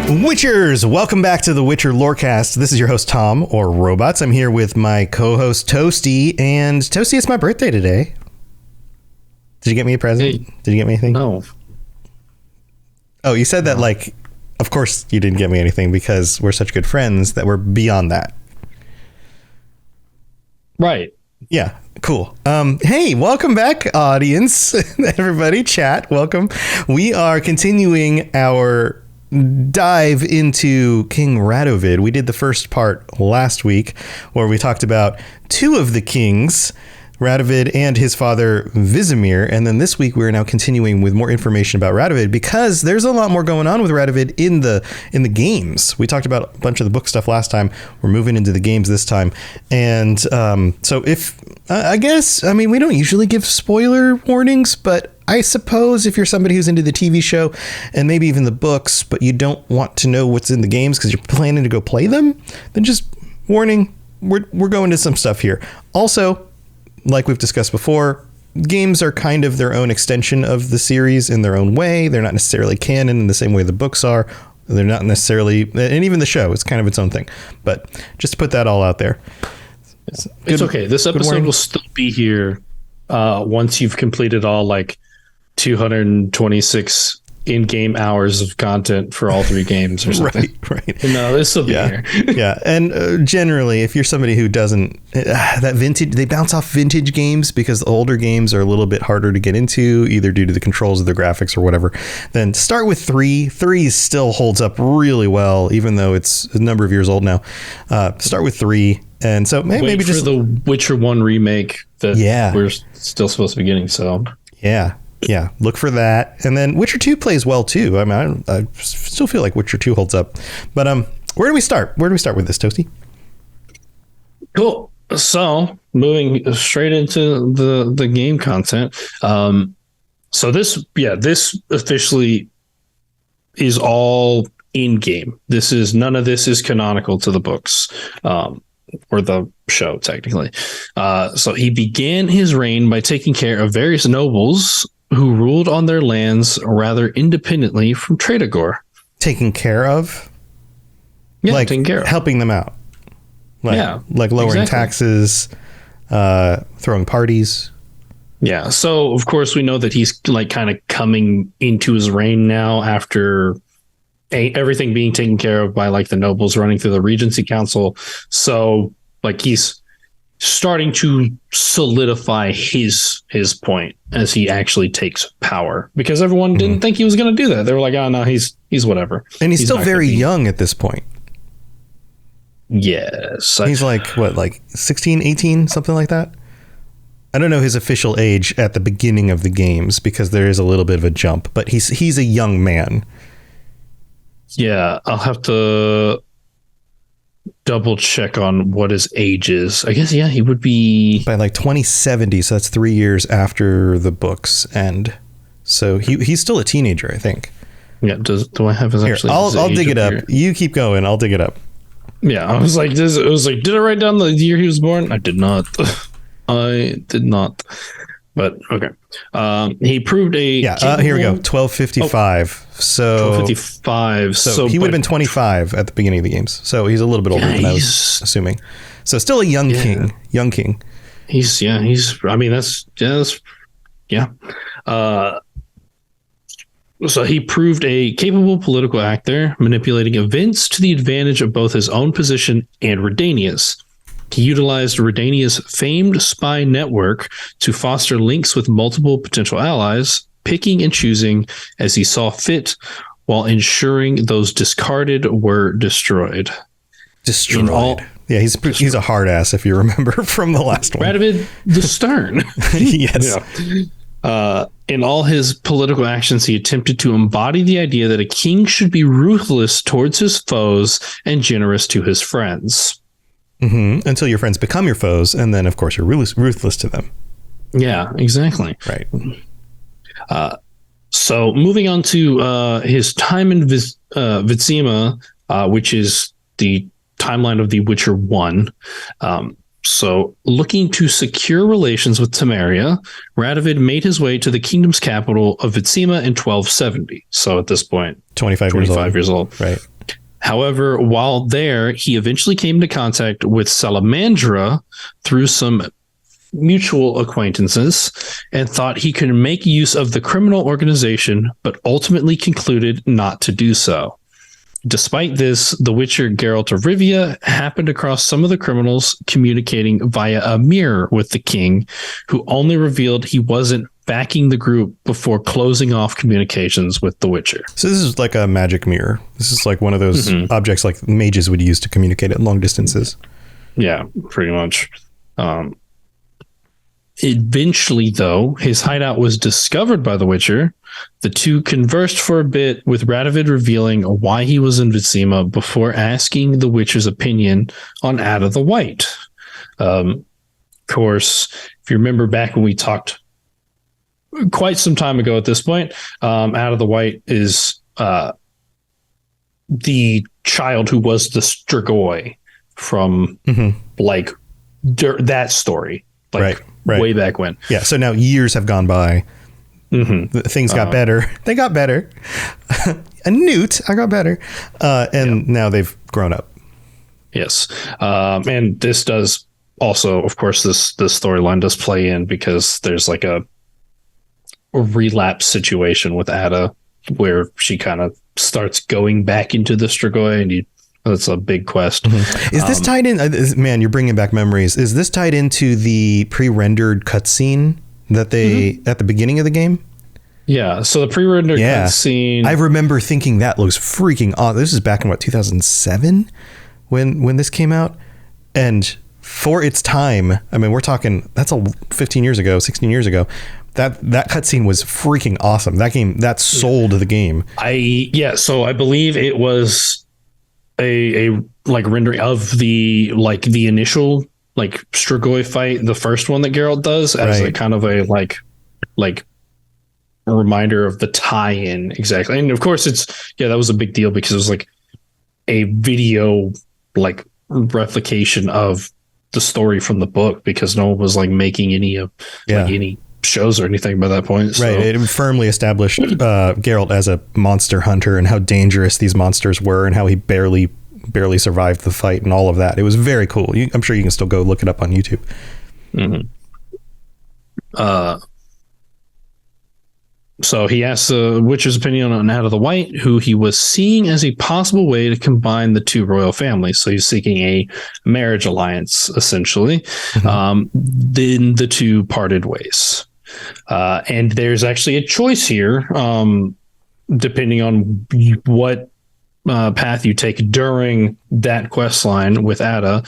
Witchers, welcome back to the Witcher Lorecast. This is your host, Tom, or Robots. I'm here with my co-host, Toasty. And Toasty, it's my birthday today. Did you get me a present? Hey, Did you get me anything? No. Oh, you said that like, of course you didn't get me anything because we're such good friends that we're beyond that. Right. Yeah, cool. Hey, welcome back, audience. Everybody, chat, welcome. We are continuing our dive into King Radovid. We did the first part last week where we talked about two of the kings, Radovid and his father Vizimir, and then this week we're now continuing with more information about Radovid because there's a lot more going on with Radovid in the games. We talked about a bunch of the book stuff last time. We're moving into the games this time, and so if I guess, I mean, we don't usually give spoiler warnings, but I suppose if you're somebody who's into the TV show and maybe even the books, but you don't want to know what's in the games because you're planning to go play them, then just warning, we're going to some stuff here. Also, like we've discussed before, games are kind of their own extension of the series in their own way. They're not necessarily canon in the same way the books are. They're not necessarily, and even the show is kind of its own thing. But just to put that all out there. It's okay. This episode will still be here once you've completed all like 226 in-game hours of content for all three games or something. Right. No, this will be here. Yeah. And generally, if you're somebody who doesn't, that vintage, they bounce off vintage games because the older games are a little bit harder to get into, either due to the controls of the graphics or whatever, then start with 3. 3 still holds up really well, even though it's a number of years old now. Start with 3. And so maybe just for the Witcher 1 remake that we're still supposed to be getting. So yeah, look for that. And then Witcher 2 plays well too. I mean, I still feel like Witcher 2 holds up. But where do we start? Where do we start with this, Toasty? Cool. So moving straight into the game content. So this officially is all in game. None of this is canonical to the books. Or the show, technically. So he began his reign by taking care of various nobles who ruled on their lands rather independently from Tradagor. Taking care of? Yeah, like taking care of. Helping them out. Like lowering taxes, throwing parties. Yeah, so of course we know that he's like kind of coming into his reign now after everything being taken care of by like the nobles running through the Regency Council. So like he's starting to solidify his point as he actually takes power, because everyone didn't think he was going to do that. They were like, oh no, he's whatever. And he's still very young at this point. Yes. He's like, what, like 16, 18, something like that? I don't know his official age at the beginning of the games because there is a little bit of a jump, but he's a young man. Yeah, I'll have to double check on what his age is. I guess, he would be by like 2070. So that's 3 years after the books end. So he's still a teenager, I think. Yeah. Do I have his actually? I'll dig it up. Here? You keep going. I'll dig it up. Yeah. I was like, did I write down the year he was born? I did not. I did not. But okay. He proved a here we go. 1255. So 1255. So he would have been 25 at the beginning of the games. So he's a little bit older than I was assuming. So still a young king. Young king. He's I mean that's. So he proved a capable political actor, manipulating events to the advantage of both his own position and Redania's. He utilized Redania's famed spy network to foster links with multiple potential allies, picking and choosing as he saw fit, while ensuring those discarded were destroyed. Yeah, he's a hard ass, if you remember from the last one. Radovid the Stern. Yes. In all his political actions, he attempted to embody the idea that a king should be ruthless towards his foes and generous to his friends. Mm-hmm. Until your friends become your foes, and then, of course, you're ruthless to them. Yeah, exactly. Right. So moving on to his time in Vizima, which is the timeline of The Witcher 1. So looking to secure relations with Temeria, Radovid made his way to the kingdom's capital of Vizima in 1270. So at this point, 25 years old. Right. However, while there, he eventually came into contact with Salamandra through some mutual acquaintances and thought he could make use of the criminal organization, but ultimately concluded not to do so. Despite this, the Witcher Geralt of Rivia happened across some of the criminals communicating via a mirror with the king, who only revealed he wasn't backing the group before closing off communications with the Witcher. So this is like a magic mirror. This is like one of those objects like mages would use to communicate at long distances. Yeah, pretty much. Eventually, though, his hideout was discovered by the Witcher. The two conversed for a bit, with Radovid revealing why he was in Vizima before asking the Witcher's opinion on Ada the White. Of course, if you remember back when we talked quite some time ago at this point, Ada the White is the child who was the Strigoi from like that story. Like, right. Way back when. Yeah. So now years have gone by. Things got better. They got better. A newt. I got better. And now they've grown up. Yes. And this does also, of course, this storyline does play in because there's like a relapse situation with Ada where she kind of starts going back into the Strigoi, and that's a big quest. Is this tied in? Man, you're bringing back memories. Is this tied into the pre-rendered cutscene that they at the beginning of the game? Yeah. So the pre-rendered cutscene. I remember thinking that looks freaking awesome. This is back in 2007 when this came out, and for its time, I mean, we're talking that's 15 years ago, 16 years ago. That cutscene was freaking awesome. That game that sold the game. So I believe it was a like rendering of the initial like Strigoi fight, the first one that Geralt does, as a kind of a like a reminder of the tie-in. Exactly. And of course that was a big deal because it was like a video like replication of the story from the book, because no one was like making any of like any shows or anything by that point. So. Right. It firmly established Geralt as a monster hunter and how dangerous these monsters were and how he barely survived the fight and all of that. It was very cool. I'm sure you can still go look it up on YouTube. So he asked the Witcher's opinion on Ada the White, who he was seeing as a possible way to combine the two royal families. So he's seeking a marriage alliance, essentially. Then the two parted ways. And there's actually a choice here, depending on what path you take during that quest line with Ada.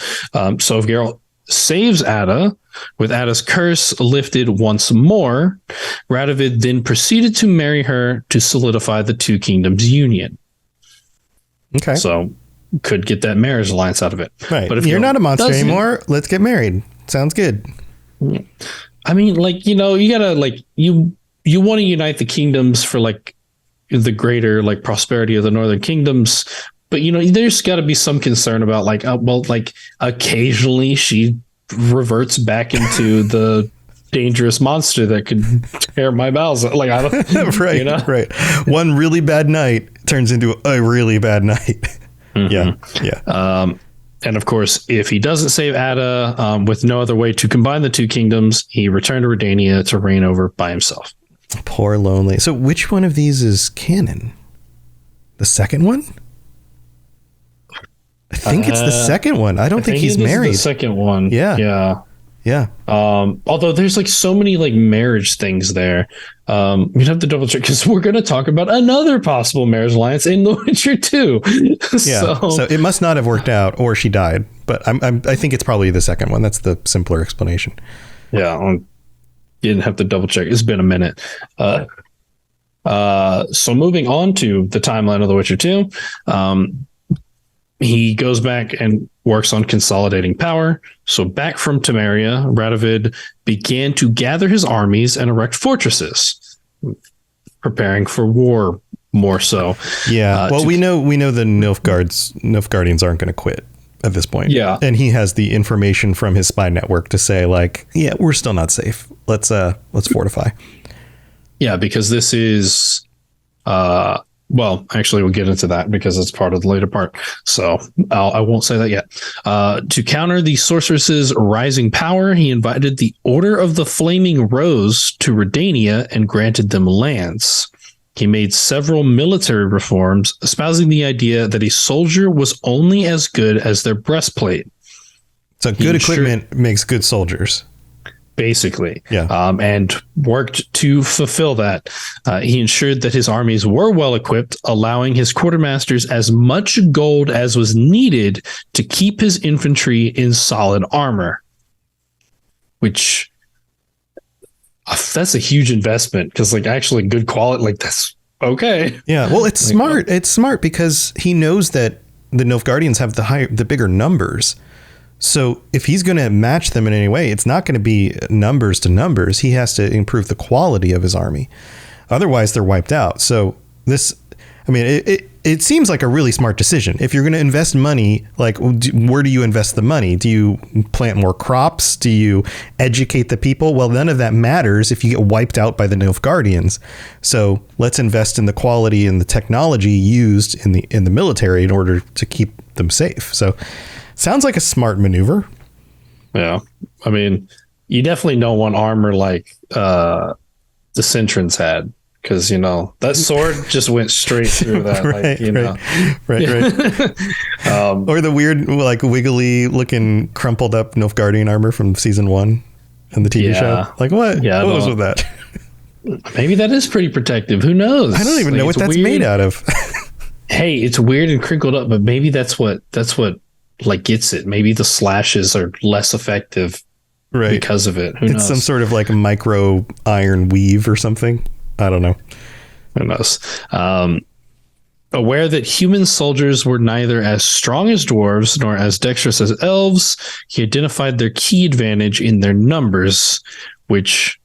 So if Geralt saves Ada, with Ada's curse lifted once more, Radovid then proceeded to marry her to solidify the two kingdoms' union. Okay. So could get that marriage alliance out of it. Right. But if you're not a monster anymore, let's get married. Sounds good. I mean, like, you gotta like you want to unite the kingdoms for like the greater like prosperity of the northern kingdoms, but there's got to be some concern about like occasionally she reverts back into the dangerous monster that could tear my bowels. Like I don't right. One really bad night turns into a really bad night. Yeah. And of course, if he doesn't save Ada, with no other way to combine the two kingdoms, he returned to Redania to reign over by himself. Poor lonely. So which one of these is canon? The second one? I think it's the second one. I don't think he's married. The second one. Yeah. Although there's like so many like marriage things there. We'd have to double check because we're going to talk about another possible marriage alliance in The Witcher 2. So it must not have worked out, or she died. But I think it's probably the second one. That's the simpler explanation. Yeah. You didn't have to double check. It's been a minute. So moving on to the timeline of The Witcher 2. He goes back and works on consolidating power. So back from Temeria, Radovid began to gather his armies and erect fortresses, preparing for war more so. Yeah. We know the Nilfgaardians aren't going to quit at this point. Yeah. And he has the information from his spy network to say like, yeah, we're still not safe. Let's fortify. Yeah, because this is well, actually, we'll get into that because it's part of the later part. So I won't say that yet. To counter the sorceress's rising power, he invited the Order of the Flaming Rose to Redania and granted them lands. He made several military reforms, espousing the idea that a soldier was only as good as their breastplate. So good equipment makes good soldiers. Basically, yeah. And worked to fulfill that. He ensured that his armies were well equipped, allowing his quartermasters as much gold as was needed to keep his infantry in solid armor. Which, that's a huge investment because, like, actually good quality, like, that's okay. Yeah, well, it's like, smart. It's smart because he knows that the Nilfgaardians have the bigger numbers. So if he's going to match them in any way, it's not going to be numbers to numbers. He has to improve the quality of his army. Otherwise, they're wiped out. So this, I mean, it seems like a really smart decision. If you're going to invest money, like, where do you invest the money? Do you plant more crops? Do you educate the people? Well, none of that matters if you get wiped out by the Nilfgaardians. So let's invest in the quality and the technology used in the military in order to keep them safe. So sounds like a smart maneuver. Yeah. I mean, you definitely don't want armor like the Centrans had, because, you know, that sword just went straight through that. Right, like, you know. Right. Or the weird, like, wiggly looking, crumpled up Nilfgaardian armor from season 1 in the TV show. Like, what? Yeah, what was with that? Maybe that is pretty protective. Who knows? I don't even know what that's made out of. Hey, it's weird and crinkled up, but maybe that's what like gets it. Maybe the slashes are less effective because of it. Who knows? It's some sort of like a micro iron weave or something. I don't know. Who knows? Aware that human soldiers were neither as strong as dwarves nor as dexterous as elves, he identified their key advantage in their numbers, which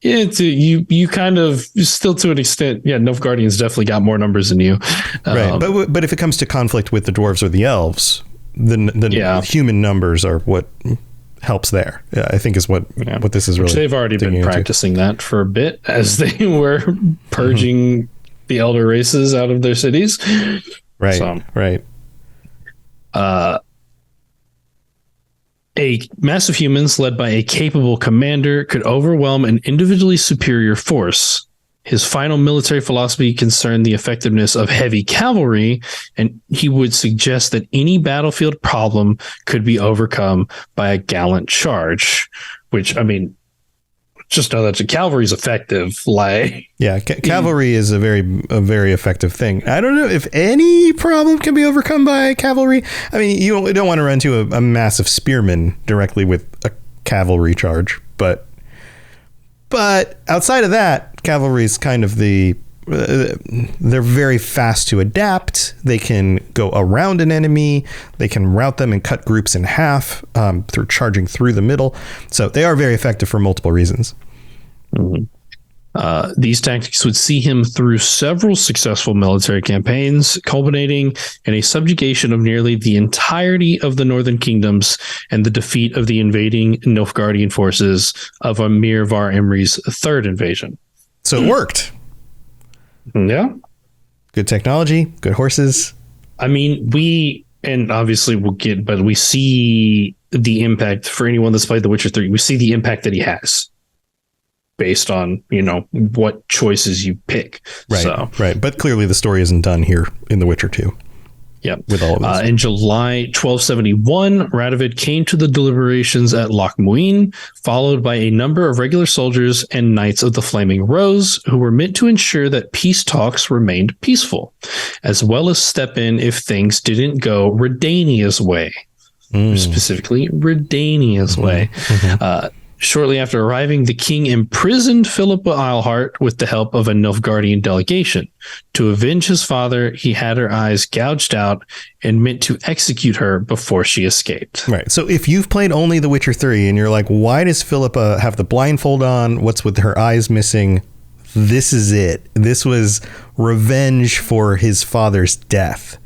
you kind of still, to an extent, Nilfgaardians definitely got more numbers than you, right? But if it comes to conflict with the dwarves or the elves, the human numbers are what helps there. Yeah, I think is what this is really. Which they've already been practicing that for a bit as they were purging the elder races out of their cities. Right. So, right. A mass of humans led by a capable commander could overwhelm an individually superior force. His final military philosophy concerned the effectiveness of heavy cavalry, and he would suggest that any battlefield problem could be overcome by a gallant charge, which, I mean, just know that the cavalry is effective. Like, yeah, cavalry is a very effective thing. I don't know if any problem can be overcome by cavalry. I mean, you don't want to run into a massive spearman directly with a cavalry charge, but outside of that, cavalry is kind of they're very fast to adapt. They can go around an enemy. They can rout them and cut groups in half through charging through the middle. So they are very effective for multiple reasons. Mm-hmm. These tactics would see him through several successful military campaigns, culminating in a subjugation of nearly the entirety of the northern kingdoms and the defeat of the invading Nilfgaardian forces of Emir Var Imri's third invasion. So it worked. Yeah. Good technology, good horses. I mean, and obviously but we see the impact for anyone that's played The Witcher 3. We see the impact that he has based on, what choices you pick. Right. So, right. But clearly the story isn't done here in The Witcher 2. Yeah. With all of this. In July 1271, Radovid came to the deliberations at Loch Muin, followed by a number of regular soldiers and Knights of the Flaming Rose, who were meant to ensure that peace talks remained peaceful, as well as step in if things didn't go Redania's way. Specifically, Redania's way. Mm-hmm. Shortly after arriving, the king imprisoned Philippa Eilhart with the help of a Nilfgaardian delegation. To avenge his father, he had her eyes gouged out and meant to execute her before she escaped. Right. So if you've played only The Witcher 3 and you're like, why does Philippa have the blindfold on? What's with her eyes missing? This is it. This was revenge for his father's death.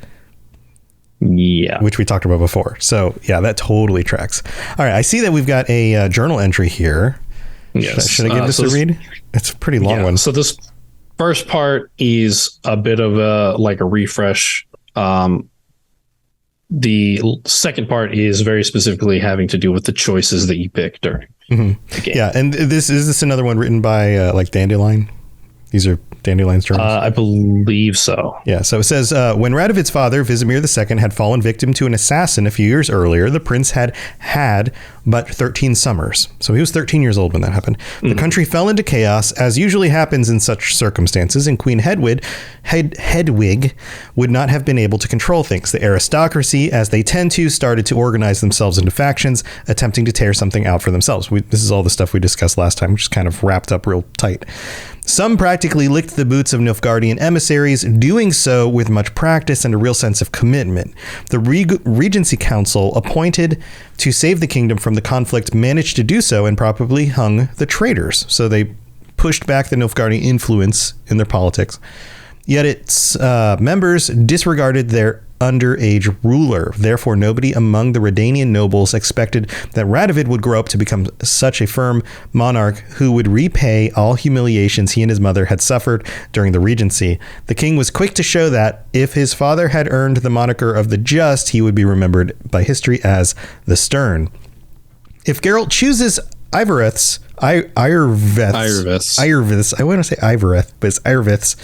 Yeah. Which we talked about before. So, yeah, that totally tracks. All right. I see that we've got a journal entry here. Yes. Should I give this a read? It's a pretty long one. So this first part is a bit of a refresh. The second part is very specifically having to do with the choices that you pick during the game. Yeah, and this another one written by Dandelion? These are Dandelion's journals? I believe so. Yeah, so it says, when Radovid's father, Vizimir II, had fallen victim to an assassin a few years earlier, the prince had but 13 summers. So he was 13 years old when that happened. The country fell into chaos, as usually happens in such circumstances, and Queen Hedwig would not have been able to control things. The aristocracy, as they tend to, started to organize themselves into factions, attempting to tear something out for themselves. This is all the stuff we discussed last time, which is kind of wrapped up real tight. Some practically licked the boots of Nilfgaardian emissaries, doing so with much practice and a real sense of commitment. The Regency Council, appointed to save the kingdom from the conflict, managed to do so and probably hung the traitors. So they pushed back the Nilfgaardian influence in their politics. Yet its members disregarded their underage ruler. Therefore, nobody among the Redanian nobles expected that Radovid would grow up to become such a firm monarch who would repay all humiliations he and his mother had suffered during the regency. The king was quick to show that if his father had earned the moniker of the Just, he would be remembered by history as the Stern. If Geralt chooses Ivareth's I want to say Ivareth, but it's Ivareth's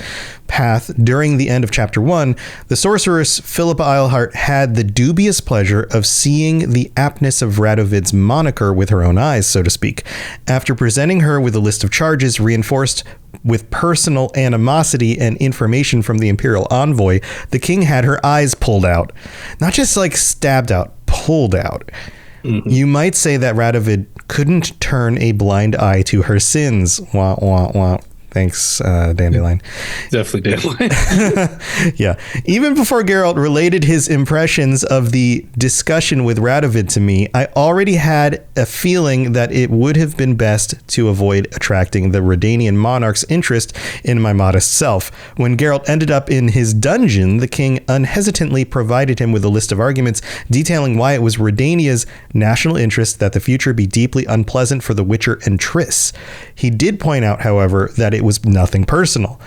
path during the end of chapter 1, the sorceress Philippa Eilhart had the dubious pleasure of seeing the aptness of Radovid's moniker with her own eyes, so to speak. After presenting her with a list of charges reinforced with personal animosity and information from the imperial envoy, the king had her eyes pulled out. Not just stabbed out, pulled out. You might say that Radovid couldn't turn a blind eye to her sins. Wah, wah, wah. Thanks, Dandelion. Definitely Dandelion. Yeah. Even before Geralt related his impressions of the discussion with Radovid to me, I already had a feeling that it would have been best to avoid attracting the Redanian monarch's interest in my modest self. When Geralt ended up in his dungeon, the king unhesitantly provided him with a list of arguments detailing why it was Redania's national interest that the future be deeply unpleasant for the Witcher and Triss. He did point out, however, that it was nothing personal.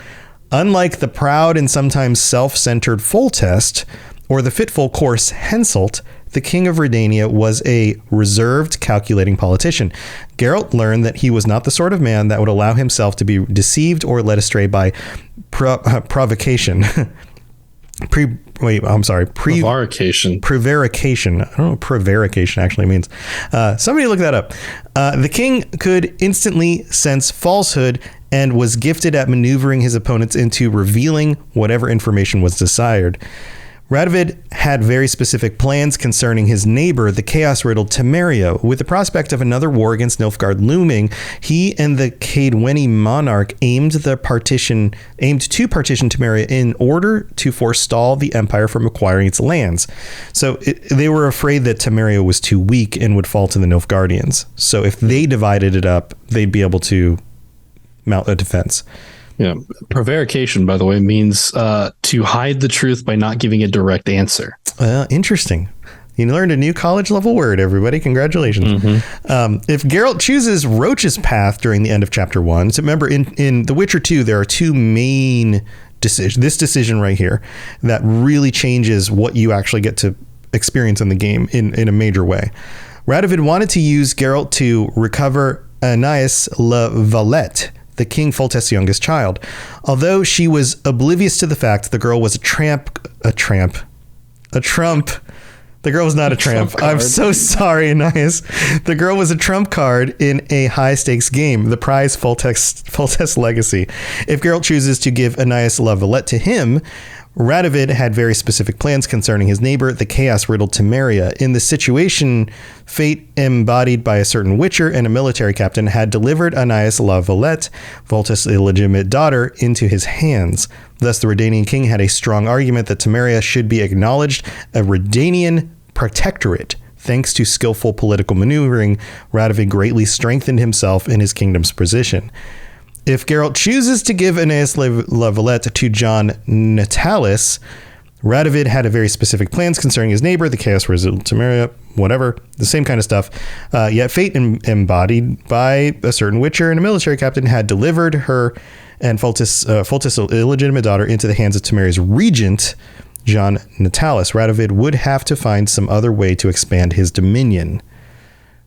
Unlike the proud and sometimes self-centered Foltest or the fitful coarse Henselt, the king of Redania was a reserved, calculating politician. Geralt learned that he was not the sort of man that would allow himself to be deceived or led astray by provocation. Prevarication. Prevarication. I don't know what prevarication actually means. Somebody look that up. The king could instantly sense falsehood and was gifted at maneuvering his opponents into revealing whatever information was desired. Radovid had very specific plans concerning his neighbor, the chaos-riddled Temeria. With the prospect of another war against Nilfgaard looming, he and the Caedweni monarch aimed to partition Temeria in order to forestall the empire from acquiring its lands. So they were afraid that Temeria was too weak and would fall to the Nilfgaardians. So if they divided it up, they'd be able to mount a defense. Yeah. Prevarication, by the way, means to hide the truth by not giving a direct answer. Interesting. You learned a new college level word, everybody. Congratulations. If Geralt chooses Roach's path during the end of chapter 1, so remember in The Witcher 2, there are two main decisions. This decision right here that really changes what you actually get to experience in the game in a major way. Radovid wanted to use Geralt to recover Anais La Valette, the King Foltest's youngest child. Although she was oblivious to the fact the girl was a trump. The girl was not a tramp. I'm so sorry, Anais. The girl was a trump card in a high-stakes game, the prize Foltest Legacy. If Geralt chooses to give Anais La Valette to him, Radovid had very specific plans concerning his neighbor, the chaos-riddled Temeria. In the situation, fate embodied by a certain Witcher and a military captain had delivered Anais La Valette, Foltest's illegitimate daughter, into his hands. Thus, the Redanian king had a strong argument that Temeria should be acknowledged a Redanian protectorate. Thanks to skillful political maneuvering, Radovid greatly strengthened himself in his kingdom's position. If Geralt chooses to give Anais La Valette to John Natalis, Radovid had a very specific plans concerning his neighbor, the chaos-riddled Temeria. whatever, the same kind of stuff. Yet fate embodied by a certain witcher and a military captain had delivered her and Foltis' illegitimate daughter into the hands of Temeria's regent, John Natalis. Radovid would have to find some other way to expand his dominion.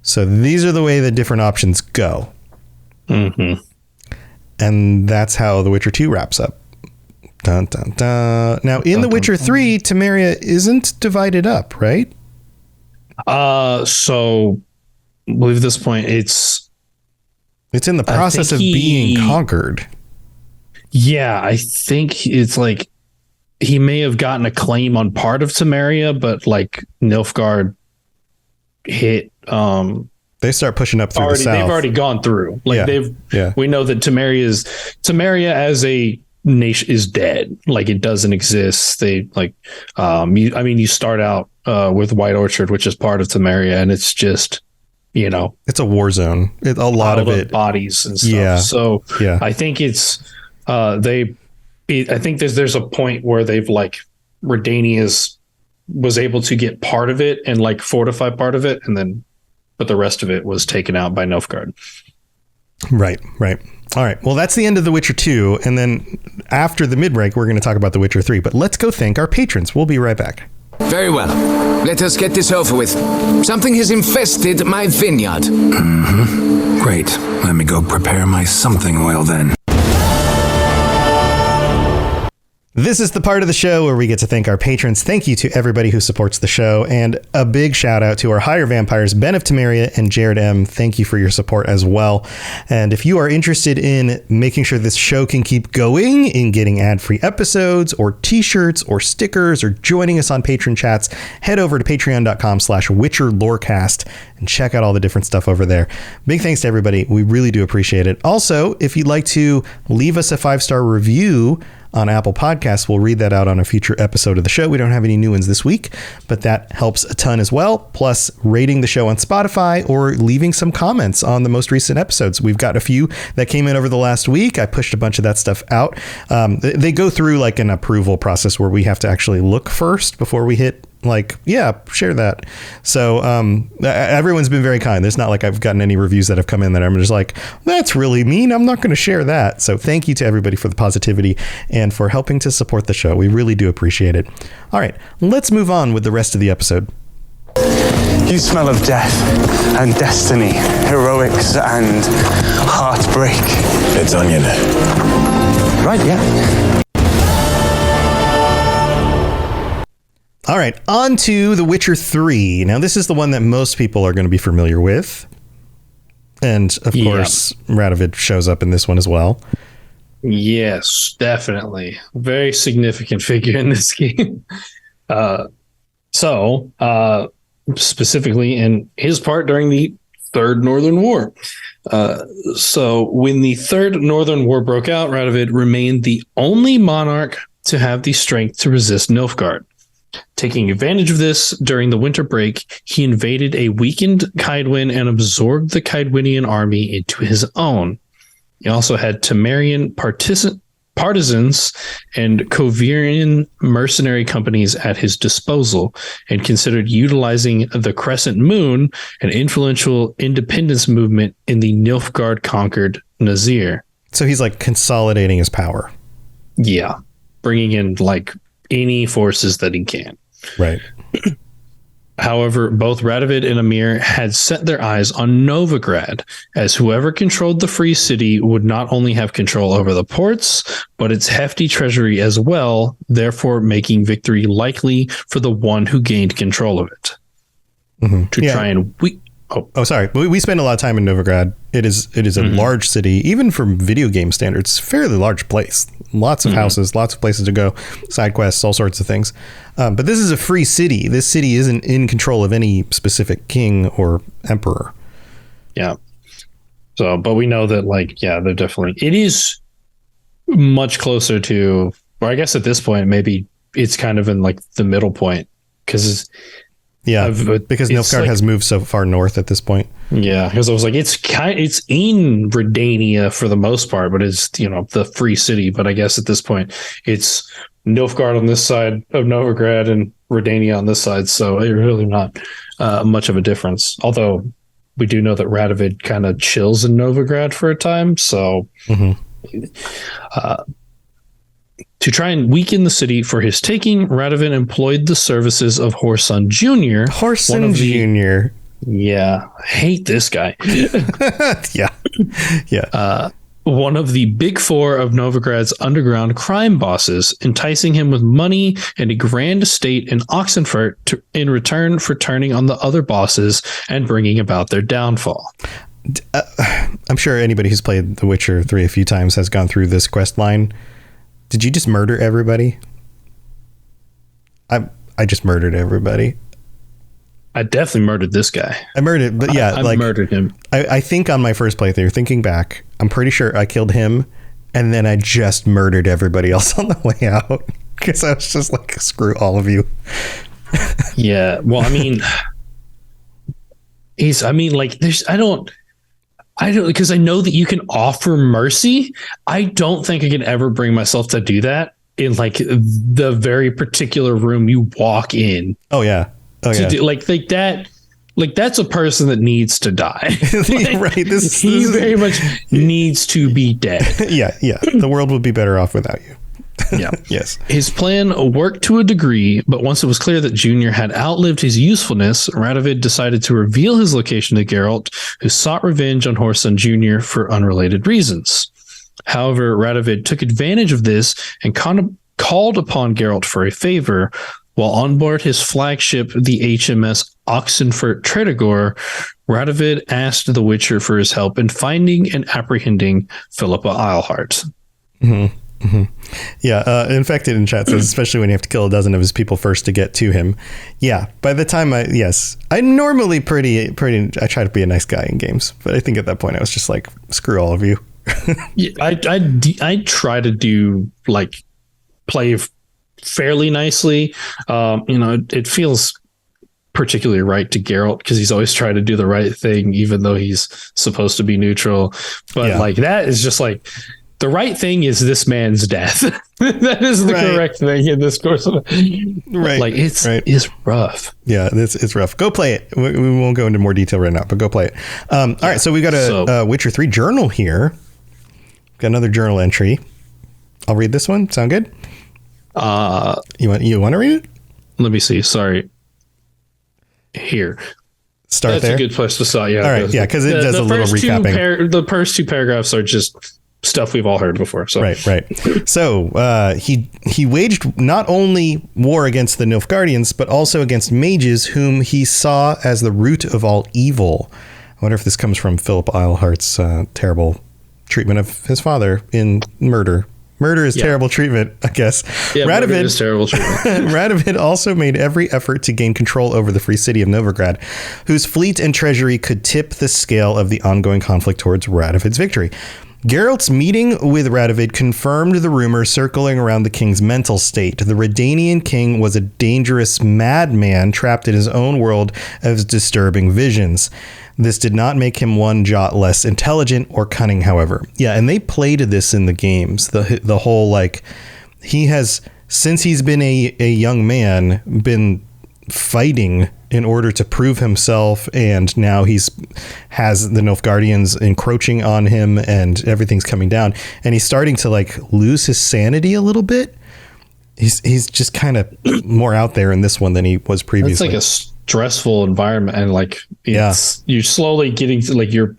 So these are the way the different options go. Mm-hmm. And that's how The Witcher 2 wraps up. Dun, dun, dun. Now, in The Witcher 3, Temeria isn't divided up, right? So I believe at this point it's in the process of being conquered. Yeah, I think it's like he may have gotten a claim on part of Temeria, but like Nilfgaard hit. They start pushing up through the south. They've already gone through. Like we know that Temeria as a nation is dead. Like it doesn't exist. They like, you start out with White Orchard, which is part of Temeria, and it's just, it's a war zone. A lot of it bodies and stuff. Yeah. So I think it's I think there's a point where they've like Redania was able to get part of it and like fortify part of it, and then but the rest of it was taken out by Nilfgaard. Right. All right. Well, that's the end of The Witcher 2. And then after the mid-break, we're going to talk about The Witcher 3. But let's go thank our patrons. We'll be right back. Very well. Let us get this over with. Something has infested my vineyard. Mm-hmm. Great. Let me go prepare my something oil then. This is the part of the show where we get to thank our patrons. Thank you to everybody who supports the show. And a big shout out to our higher vampires, Ben of Temeria and Jared M. Thank you for your support as well. And if you are interested in making sure this show can keep going, in getting ad-free episodes or t-shirts or stickers or joining us on patron chats, head over to patreon.com/WitcherLoreCast and check out all the different stuff over there. Big thanks to everybody. We really do appreciate it. Also, if you'd like to leave us a 5-star review on Apple Podcasts, we'll read that out on a future episode of the show. We don't have any new ones this week, but that helps a ton as well. Plus rating the show on Spotify or leaving some comments on the most recent episodes. We've got a few that came in over the last week. I pushed a bunch of that stuff out. They go through like an approval process where we have to actually look first before we hit share that. So everyone's been very kind. There's not like I've gotten any reviews that have come in that I'm just like, that's really mean, I'm not going to share that. So thank you to everybody for the positivity and for helping to support the show. We really do appreciate it. All right, let's move on with the rest of the episode. You smell of death and destiny, heroics and heartbreak. It's onion. Right, yeah. All right, on to The Witcher 3. Now, this is the one that most people are going to be familiar with. And, of course, Radovid shows up in this one as well. Yes, definitely. Very significant figure in this game. Specifically in his part during the Third Northern War. So when the Third Northern War broke out, Radovid remained the only monarch to have the strength to resist Nilfgaard. Taking advantage of this, during the winter break, he invaded a weakened Kaedwen and absorbed the Kaedwenian army into his own. He also had Temerian partisans and Kovirian mercenary companies at his disposal, and considered utilizing the Crescent Moon, an influential independence movement in the Nilfgaard-conquered Nazir. So he's like consolidating his power. Yeah, bringing in like any forces that he can. Right. However, both Radovid and Emir had set their eyes on Novigrad, as whoever controlled the free city would not only have control over the ports, but its hefty treasury as well, therefore making victory likely for the one who gained control of it. Mm-hmm. Try and sorry. We spend a lot of time in Novigrad. It is a large city, even from video game standards, fairly large place. Lots of houses, lots of places to go, side quests, all sorts of things. But this is a free city. This city isn't in control of any specific king or emperor. Yeah. So, but we know that they're definitely, it is much closer to, or I guess at this point, maybe it's kind of in like the middle point because because Nilfgaard has moved so far north at this point. Yeah, because I was like, it's in Redania for the most part, but it's the free city. But I guess at this point, it's Nilfgaard on this side of Novigrad and Redania on this side, so it's really not much of a difference. Although we do know that Radovid kind of chills in Novigrad for a time, so to try and weaken the city for his taking, Radovid employed the services of Horson Jr. Horson Jr. Yeah, I hate this guy. Yeah. One of the big four of Novigrad's underground crime bosses, enticing him with money and a grand estate in Oxenfurt in return for turning on the other bosses and bringing about their downfall. I'm sure anybody who's played The Witcher 3 a few times has gone through this quest line. Did you just murder everybody? I just murdered everybody. I definitely murdered this guy. I murdered, but yeah, I murdered him. I think on my first playthrough, thinking back, I'm pretty sure I killed him, and then I just murdered everybody else on the way out because I was just like, screw all of you. Yeah, well, I mean, I don't, because I know that you can offer mercy. I don't think I can ever bring myself to do that in like the very particular room you walk in. Oh yeah. Like that. Like that's a person that needs to die. Right. He very much needs to be dead. Yeah. The world would be better off without you. Yeah. Yes. His plan worked to a degree, but once it was clear that Junior had outlived his usefulness, Radovid decided to reveal his location to Geralt, who sought revenge on Horson Jr. for unrelated reasons. However, Radovid took advantage of this and called upon Geralt for a favor. While on board his flagship, the HMS Oxenfurt Tredogor, Radovid asked the Witcher for his help in finding and apprehending Philippa Eilhart. Mm-hmm. Mm-hmm. Yeah, Infected in chat says, especially when you have to kill a dozen of his people first to get to him. Yeah, by the time I'm normally pretty. I try to be a nice guy in games, but I think at that point I was just like, screw all of you. Yeah, I try to do like play fairly nicely. It feels particularly right to Geralt because he's always trying to do the right thing, even though he's supposed to be neutral. But like that is just like the right thing is this man's death. That is the correct thing in this course. Right. Like it's rough. Yeah, it's rough. Go play it. We won't go into more detail right now, but go play it. All right. So we got a Witcher 3 journal here. Got another journal entry. I'll read this one. Sound good? You want to read it? Let me see. Sorry. Here. Start That's there. a good place to start. Yeah. All right. Yeah, because it does a little recapping. The first two paragraphs are just stuff we've all heard before. So right. So he waged not only war against the Nilfgaardians, but also against mages, whom he saw as the root of all evil. I wonder if this comes from Philip Eilhart's terrible treatment of his father in Murder. Murder is terrible treatment, I guess. Yeah, Murder is terrible treatment. Radovid also made every effort to gain control over the free city of Novigrad, whose fleet and treasury could tip the scale of the ongoing conflict towards Radovid's victory. Geralt's meeting with Radovid confirmed the rumor circling around the king's mental state. The Redanian king was a dangerous madman trapped in his own world of disturbing visions. This did not make him one jot less intelligent or cunning, however. Yeah, and they played this in the games. The whole, like, he has, since he's been a young man, been fighting in order to prove himself, and now has the Nilfgaardians encroaching on him and everything's coming down, and he's starting to like lose his sanity a little bit. He's just kind of more out there in this one than he was previously. It's like a stressful environment, and like you're slowly getting to like you're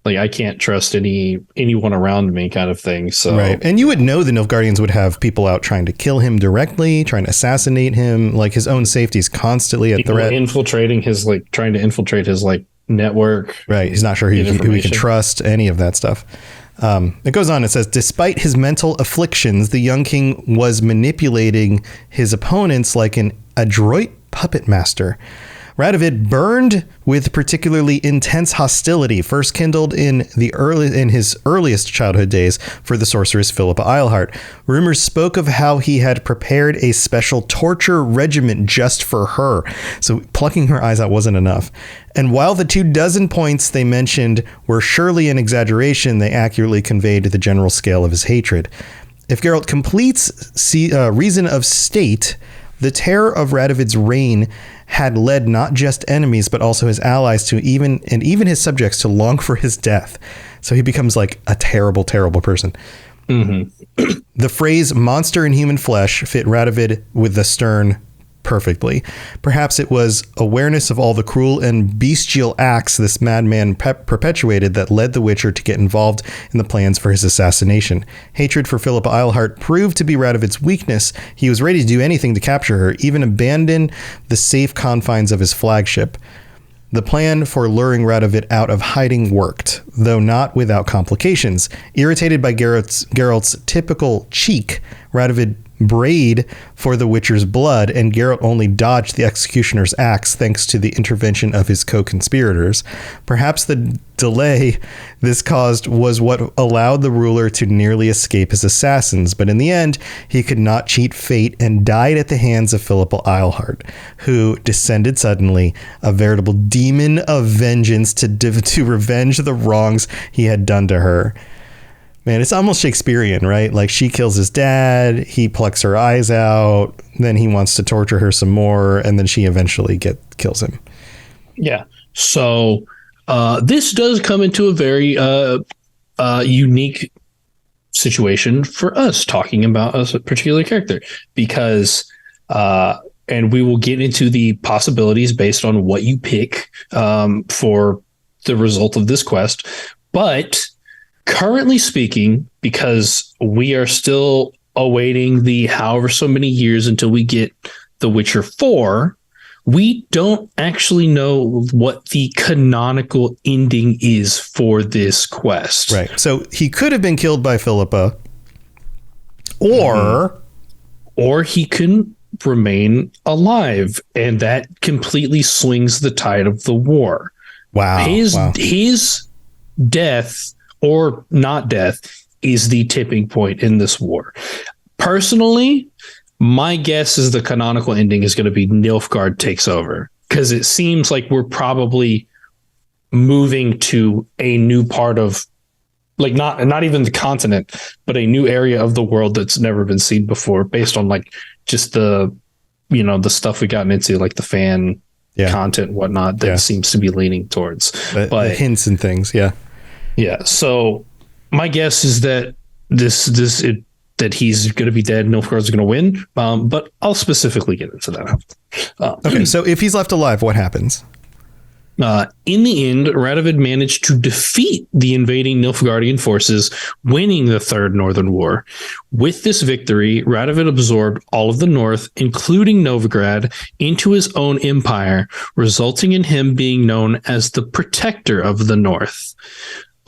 like, I can't trust anyone around me kind of thing. So right. And you would know the Nilfgaardians would have people out trying to kill him directly, trying to assassinate him. Like his own safety is constantly a threat. Trying to infiltrate his like network. Right. He's not sure who he can trust, any of that stuff. It goes on. It says, despite his mental afflictions, the young king was manipulating his opponents like an adroit puppet master. Radovid burned with particularly intense hostility, first kindled in his earliest childhood days for the sorceress Philippa Eilhart. Rumors spoke of how he had prepared a special torture regiment just for her. So plucking her eyes out wasn't enough. And while the 24 points they mentioned were surely an exaggeration, they accurately conveyed the general scale of his hatred. If Geralt completes Reason of State, the terror of Radovid's reign had led not just enemies, but also his allies to even his subjects to long for his death. So he becomes like a terrible, terrible person. Mm-hmm. The phrase monster in human flesh fit Radovid with the stern perfectly. Perhaps it was awareness of all the cruel and bestial acts this madman perpetuated that led the Witcher to get involved in the plans for his assassination. Hatred for Philippa Eilhart proved to be Radovid's weakness. He was ready to do anything to capture her, even abandon the safe confines of his flagship. The plan for luring Radovid out of hiding worked, though not without complications. Irritated by Geralt's typical cheek, Radovid brayed for the Witcher's blood, and Geralt only dodged the executioner's axe thanks to the intervention of his co-conspirators. Perhaps the delay this caused was what allowed the ruler to nearly escape his assassins, but in the end, he could not cheat fate and died at the hands of Philippa Eilhart, who descended suddenly, a veritable demon of vengeance to revenge the wrongs he had done to her. Man, it's almost Shakespearean, right? Like, she kills his dad, he plucks her eyes out, then he wants to torture her some more, and then she eventually kills him. Yeah. So this does come into a very unique situation for us talking about a particular character, because and we will get into the possibilities based on what you pick for the result of this quest. But currently speaking, because we are still awaiting the however so many years until we get The Witcher 4, we don't actually know what the canonical ending is for this quest. Right. So he could have been killed by Philippa, or he can remain alive, and that completely swings the tide of the war. Wow. His death or not death is the tipping point in this war. Personally, my guess is the canonical ending is going to be Nilfgaard takes over, because it seems like we're probably moving to a new part of, like, not even the continent, but a new area of the world that's never been seen before, based on like just the stuff we gotten into, like the fan content and whatnot, that seems to be leaning towards the hints and things. Yeah. So my guess is that that he's going to be dead. Nilfgaard's going to win. But I'll specifically get into that. Okay. So if he's left alive, what happens? In the end, Radovid managed to defeat the invading Nilfgaardian forces, winning the Third Northern War. With this victory, Radovid absorbed all of the north, including Novigrad, into his own empire, resulting in him being known as the Protector of the North.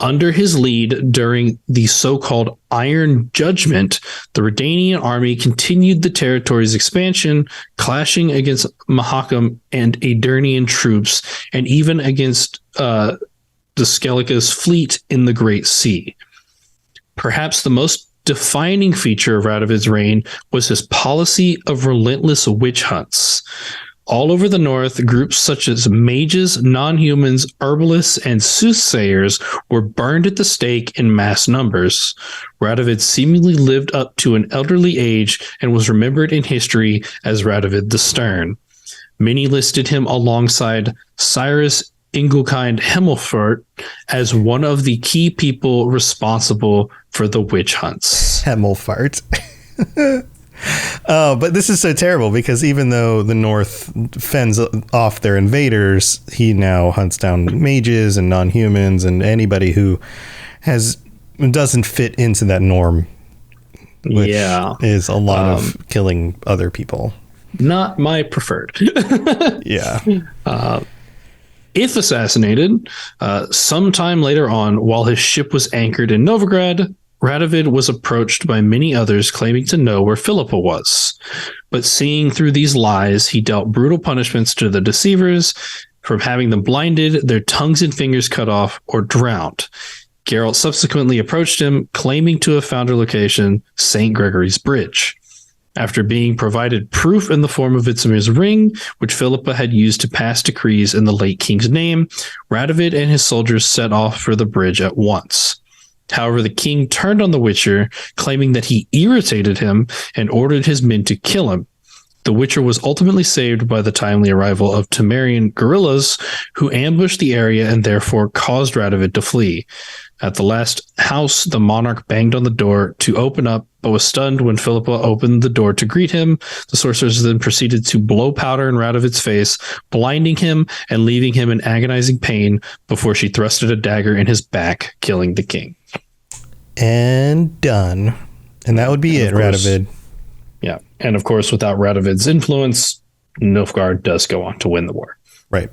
Under his lead during the so-called Iron Judgment, the Redanian army continued the territory's expansion, clashing against Mahakam and Aedirnian troops, and even against the Skellige's fleet in the Great Sea. Perhaps the most defining feature of Radovid's reign was his policy of relentless witch hunts. All over the north, groups such as mages, non-humans, herbalists, and soothsayers were burned at the stake in mass numbers. Radovid seemingly lived up to an elderly age and was remembered in history as Radovid the Stern. Many listed him alongside Cyrus Ingolkind Himmelfart as one of the key people responsible for the witch hunts. Himmelfart. But this is so terrible, because even though the North fends off their invaders, he now hunts down mages and non-humans and anybody who doesn't fit into that norm, which is a lot of killing other people. Not my preferred. Yeah. If assassinated, sometime later on, while his ship was anchored in Novigrad, Radovid was approached by many others claiming to know where Philippa was. But seeing through these lies, he dealt brutal punishments to the deceivers, from having them blinded, their tongues and fingers cut off, or drowned. Geralt subsequently approached him, claiming to have found her location, St. Gregory's Bridge. After being provided proof in the form of Vitzimir's ring, which Philippa had used to pass decrees in the late king's name, Radovid and his soldiers set off for the bridge at once. However, the king turned on the Witcher, claiming that he irritated him and ordered his men to kill him. The Witcher was ultimately saved by the timely arrival of Temerian guerrillas who ambushed the area and therefore caused Radovid to flee. At the last house, the monarch banged on the door to open up, but was stunned when Philippa opened the door to greet him. The sorceress then proceeded to blow powder in Radovid's face, blinding him and leaving him in agonizing pain before she thrusted a dagger in his back, killing the king. And done. And that would be it, Radovid. Yeah. And of course, without Radovid's influence, Nilfgaard does go on to win the war. Right.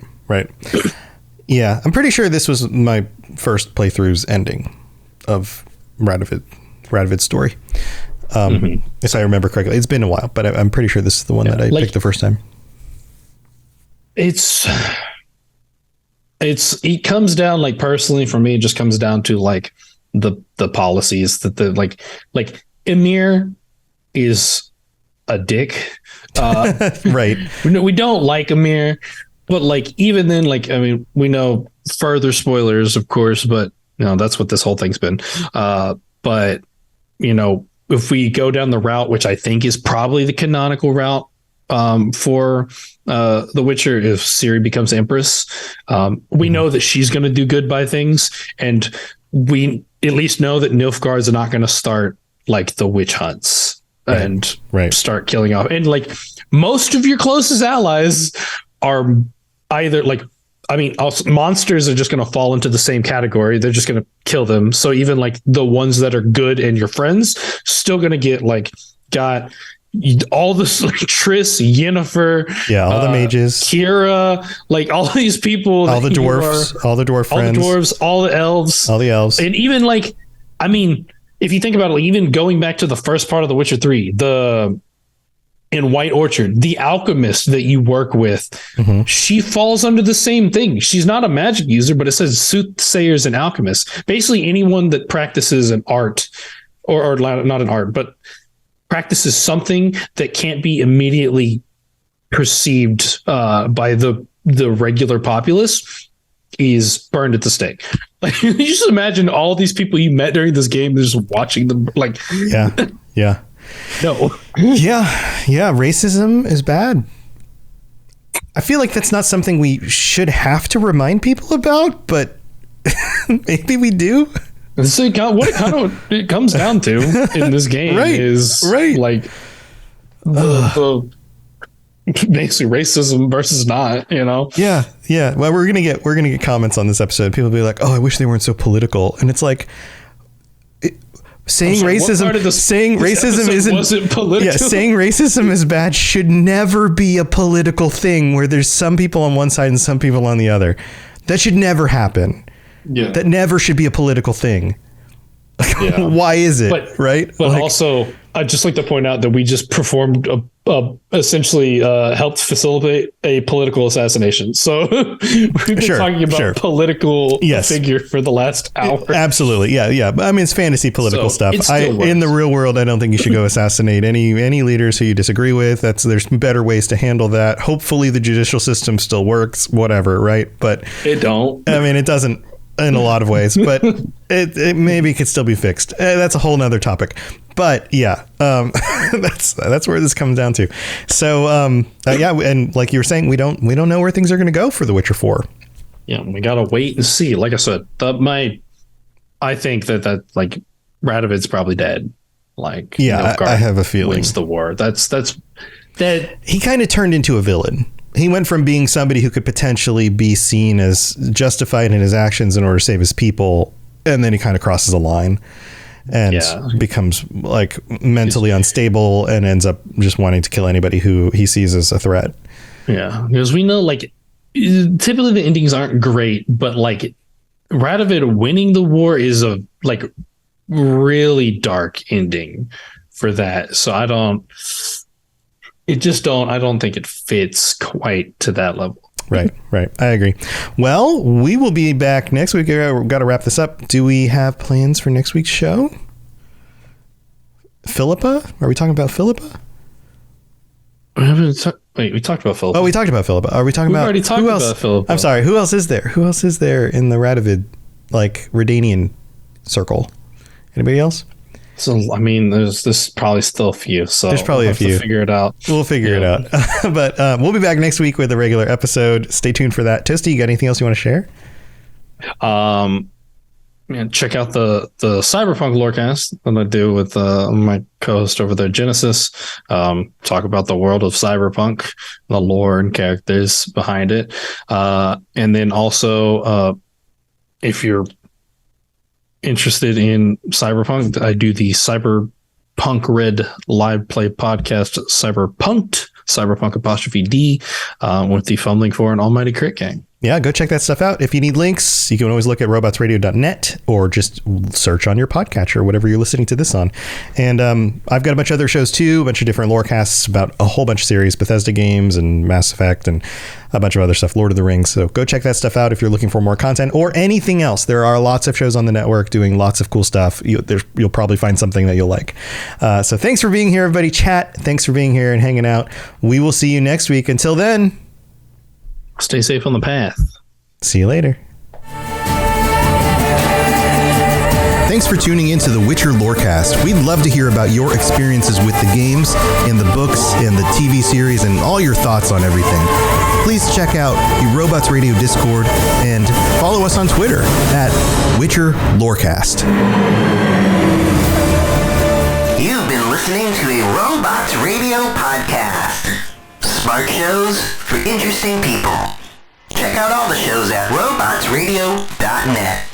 Yeah. I'm pretty sure this was my first playthrough's ending of Radovid's story. If I remember correctly. It's been a while, but I'm pretty sure this is the one that I picked the first time. It comes down, like, personally for me, it just comes down to like the policies that the like Emir is a dick. Right. We don't like Emir, but like, even then, like, I mean, we know further spoilers, of course, but that's what this whole thing's been. But if we go down the route, which I think is probably the canonical route, for The Witcher, if Ciri becomes Empress, we know that she's going to do good by things, and we at least know that Nilfgaard's not going to start like the witch hunts and start killing off. And like, most of your closest allies are either like, I mean, monsters are just going to fall into the same category. They're just going to kill them. So even like the ones that are good and your friends still going to get got all this, like Triss, Yennefer, all the mages, Kira, like all these people, all the dwarves, all the dwarf friends, all the dwarves, all the elves, and even like, I mean, if you think about it, like, even going back to the first part of The Witcher 3, in White Orchard, the alchemist that you work with, she falls under the same thing. She's not a magic user, but it says soothsayers and alchemists. Basically, anyone that practices an art, or not an art, but practices something that can't be immediately perceived by the regular populace is burned at the stake. Like, you just imagine all these people you met during this game just watching them, like, yeah. No. Yeah. Racism is bad. I feel like that's not something we should have to remind people about, but maybe we do. So what it comes down to in this game is like the basically racism versus not, Yeah. Well, we're gonna get comments on this episode. People will be like, "Oh, I wish they weren't so political," and it's like, saying racism isn't political. Yeah, saying racism is bad should never be a political thing where there's some people on one side and some people on the other. That should never happen. Yeah. That never should be a political thing. Yeah. Why is it? But also, I'd just like to point out that we just performed essentially helped facilitate a political assassination. So we've been talking about political figure for the last hour. Absolutely. Yeah. I mean, it's fantasy political stuff. In the real world, I don't think you should go assassinate any leaders who you disagree with. There's better ways to handle that. Hopefully the judicial system still works, whatever. Right. But it don't. I mean, it doesn't in a lot of ways, but it maybe could still be fixed. That's a whole nother topic. But yeah, that's where this comes down to. So and like you were saying, we don't know where things are going to go for The Witcher 4. Yeah, we gotta wait and see. Like I said, I think that like Radovid's probably dead. Like, I have a feeling wins the war. That's that. He kind of turned into a villain. He went from being somebody who could potentially be seen as justified in his actions in order to save his people, and then he kind of crosses a line and becomes like mentally unstable and ends up just wanting to kill anybody who he sees as a threat. Yeah, because we know, like, typically the endings aren't great, but like Radovid winning the war is a like really dark ending for that. So I don't think it fits quite to that level. Right. I agree. Well, we will be back next week. We've got to wrap this up. Do we have plans for next week's show? Philippa? Are we talking about Philippa? We talked about Philippa. Oh, we talked about Philippa. Are we talking about... already talked about Philippa. I'm sorry. Who else is there? Who else is there in the Radovid, like, Redanian circle? Anybody else? So I mean, there's probably still a few. So there's probably we'll a few. have to figure it out. We'll figure it out. But we'll be back next week with a regular episode. Stay tuned for that. Toasty, you got anything else you want to share? Man, check out the Cyberpunk Lorecast that I do with my co-host over there, Genesis. Talk about the world of Cyberpunk, the lore and characters behind it, and then also if you're interested in Cyberpunk, I do the Cyberpunk Red live play podcast, Cyberpunk apostrophe D, with the fumbling for an almighty crit gang. Yeah, go check that stuff out. If you need links, you can always look at robotsradio.net or just search on your podcatcher, whatever you're listening to this on. And I've got a bunch of other shows too, a bunch of different lorecasts about a whole bunch of series, Bethesda games and Mass Effect and a bunch of other stuff, Lord of the Rings. So go check that stuff out if you're looking for more content or anything else. There are lots of shows on the network doing lots of cool stuff. You'll probably find something that you'll like. So thanks for being here, everybody. Chat, thanks for being here and hanging out. We will see you next week. Until then, stay safe on the path. See you later. Thanks for tuning into the Witcher Lorecast. We'd love to hear about your experiences with the games and the books and the TV series and all your thoughts on everything. Please check out the Robots Radio Discord and follow us on Twitter at Witcher Lorecast. You've been listening to a Robots Radio podcast. Smart shows for interesting people. Check out all the shows at robotsradio.net.